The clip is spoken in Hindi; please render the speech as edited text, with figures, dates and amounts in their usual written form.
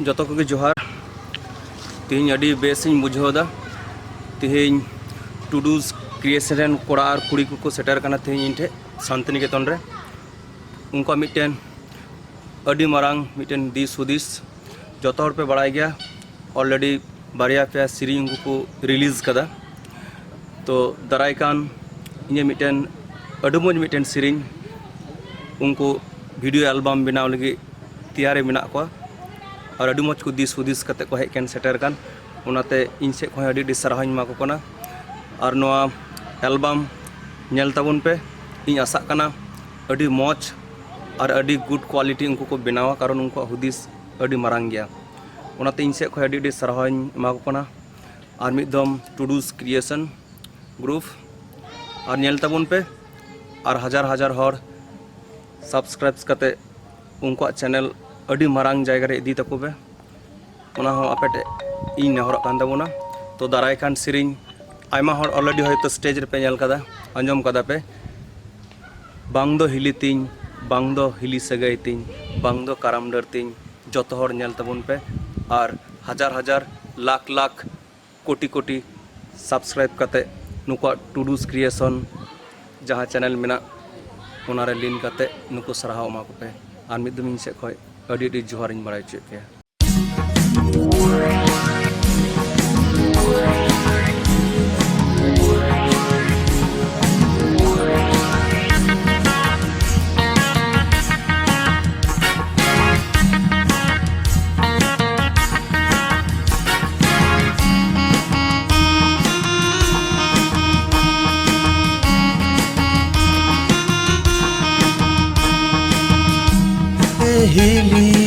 जतो को जोहार तेहन अड़ी बेसिंग बुझादा तेहन टुडूज क्रिएशन कोड़ा और कुड़ी को सेटर करना तेहन इन ठे शांतिनिकेतन रे उनका मिट्टन अड़ी मारांग मिट्टन दिस हुदिस जतो हर पे बड़ाई गया ऑलरेडी बारिया पे सीरीज उनको को रिलीज कदा तो दारायकान इन मिट्टन अड़ी मज मिट्टन सीरीज उनको वीडियो एल्बम बनाव लगी तैयार मेना को और अड़ी मज को दिस हुदिस कते को हेकन सेटर कान उनाते इन से को अड़ी साराहनी मा को कना और नोआ एल्बम नेल ताबन पे इन आशा कना अड़ी मज और अड़ी गुड क्वालिटी उनको को बनावा कारण उनको हुदिस अड़ी मारांग गया उनाते इन से को अड़ी साराहनी मा को कना और मिदम टुडूज क्रिएशन ग्रुप और नेल ताबन पे और हजार हजार हर सब्सक्राइब्स करते उनको चैनल अड़ी मारांग जायगा रे इदी तको बे उना हो आपेटे इन नेहरक कान ताबोना तो दाराय कान सिरिंग आयमा हर ऑलरेडी होयतो स्टेज रे पे नेल कदा अंजम कदा पे बांग दो हिली तिन बांग दो हिली सगाई तिन बांग दो काराम डर तिन जतो हर नेल ताबोन पे और हजार हजार लाख लाख कोटी कोटी सब्सक्राइब करते नुको टुडूज क्रिएशन जहाँ चैनल मेना उनारे लिन करते नुको सराहाव मा को पे और मिद दम इन से खय अड़ी जोहार इन बड़ाई चे पे हिली